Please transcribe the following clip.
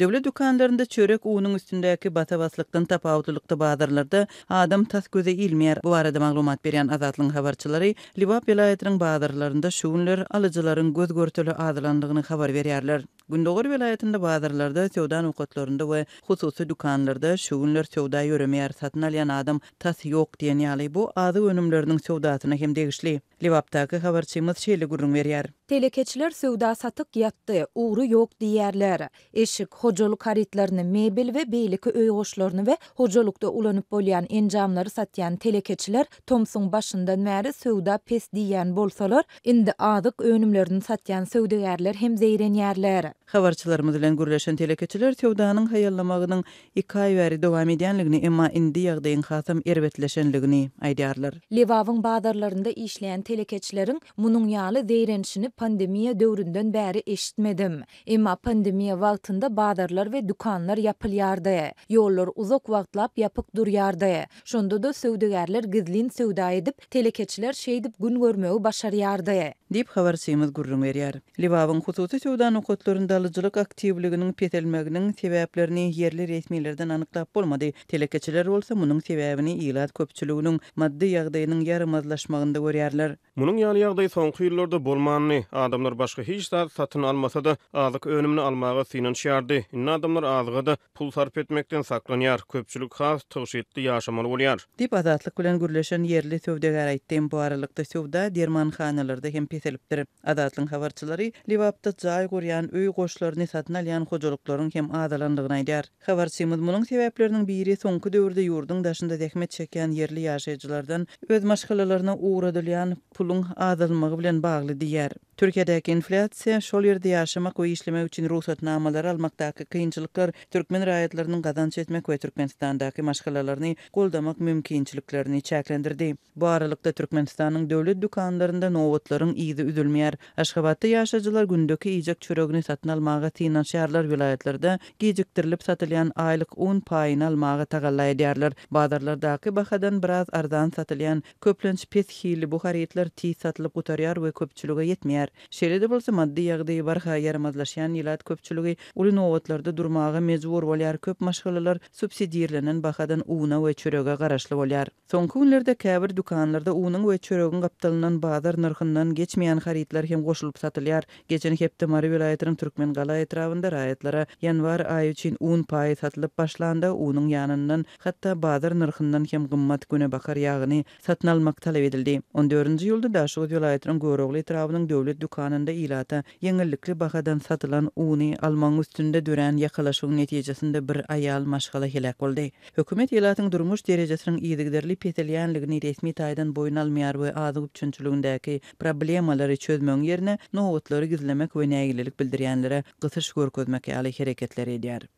Döwlet dükanlarynda çörek uwunyň üstündäki batabastlykdan tapawutlykda bazarlarda adam tas göze ilmeýär. Bu arada maglumat berýän Azatlyň habarçylary Liwap vilayatynyň bazarlarynda şu günler alyjylaryň göz görteli azylandygyny habar berýärler. Gündoğur vilayetinde bazarlarda, sewda nokatlarında we hususy dükanlarda şu günler sewda ýöremeýär, satyn alýan adam tas ýok diýen ýaly bu azy önümleriniň sewdasyna hem degişli. Liwapdaky habarçymyz şeýle gurrun berýär. Telekeçiler sewda satyk ýatdy, uğru ýok diýerler. Eşik, hojalyk haritlaryny, mebel we beýleki öý goşlaryny we hojalykda ulanyp bolýan enjamlary satýan telekeçiler Tomsun başyndan bäri sewda pes diýen bolsalar, indi azyk önümlerini satýan sewdagärler hem zeýrenýärler. Habarçylarymyz bilen gürleşen telekeçiler sewdanyň haýallamagynyň 2 aý bäri dowam edýänligini, emma indi ýagdaýyň hasam erbetleşenligini aýdýarlar. Liwawyň bazarlarynda işleýän telekeçileriň munyň ýaly zeýrenişini pandemiýa döwründen bäri eşitmedim. Emma pandemiýa wagtynda bazarlar we dükanlar ýapylýardy. Ýollar uzak wagtlap ýapyk durýardy. Şonda da sewdagärler gizlin sewda edip, telekeçiler şeýdip gün görmegi başarýardy. Dip habarçymyz gurrun berýär. Liwawyň hususy sewda nokatlarynda alyjylyk aktivliginiň petelmeginiň sebäplerini yerli resmilerden anyklap bolmady. Telekeçiler bolsa munyň sebäbini ýylat köpçüliginiň maddi ýagdaýynyň ýarymazlaşmagyny görýärler. Munyň ýaly ýagdaý soňky ýyllarda bolmanyny, adamlar başga hiç zat satyn almasa da azyk önümini almaga synanýardy. Indi adamlar azyga da pul sarp etmekden saklanýar, köpçülik has tygyşetli ýaşamaly bolýar. Dip Azatlyk bilen gürleşen yerli sewdagär aýtdy, bu aralykda sewda dermanhanalarda hem petelipdir. Azatlyň habarçylary Liwapda jaý görýän öý goşlaryny satyn alýan hojalyklaryň hem azalandygyny aýdýar. Habarçymyz munyň sebäpleriniň biri soňky döwürde ýurdun daşynda zähmet çeken yerli ýaşaýjylardan öz maşgalalaryna uğradylýan pulun azalmagy bilen bagly diýär. Türkiýedäki inflasiýa, şol ýerde ýaşamak we işlemek üçin ruhsatnamalary almakdaky kynçylyklar türkmen raýatlarynyň gazanç etmek we Türkmenistandaky maşgalalaryny goldamak mümkinçiliklerini çäklendirdi. Bu aralykda Türkmenistanyň döwlet dükanlarynda nowatlaryň iýdi üzülmeýär. Aşgabatda ýaşaýjylar gündäki ýejek çöregini satyn almaga synanýarlar, vilayatlarda gejikdirilip satylýan aýlyk 10 paýyny almaga tagalla edýärler. Bazarlardaky bahadan biraz arzan satylýan köplenç pes hili bu haritler tiz satylyp gutarýar we köpçülige ýetmeýär. Şeýle bolsa maddi ýagdaýy barha ýaramazlaşýan ýylat köpçüligi uly nowatlarda durmaga mejbur bolýar. Köp maşgalalar subsidiýalenen bahadan uwuna we çörege garaşly bolýar. Soňky günlerde käbir dükanlarda uwunyň we çöregin gapdalynan bazar narhyndan geçmeýän haritler hem goşulyp satylýar. Geçen hepde Mary vilayatynyň Türkmen gala etrafynda raýatlara ýanwar aýy üçin 10 paý satylyp başlanda uwunyň ýanyndan hatda bazar narhyndan hem gymmat güne bakar ýagyny satyn almak talap edildi. 14-nji ýylda Daşoz vilayatynyň Görogly etrafynyň döwlet dükanynda ýylata ýeňillikli bahadan satylan uwuny almaň üstünde dören ýakalaşyň netijesinde bir aýal maşgala helak boldy. Hökümet ýylatyň durmuş derejesiniň ýygyderli petelýänligini resmi taýdan boyun almaýar we azyk üçünçüligindäki problemalary çözmek ýerine nowatlary gizlemek we nägilelik bildirýänlere gysyş görkezmek ýaly hereketler edýär.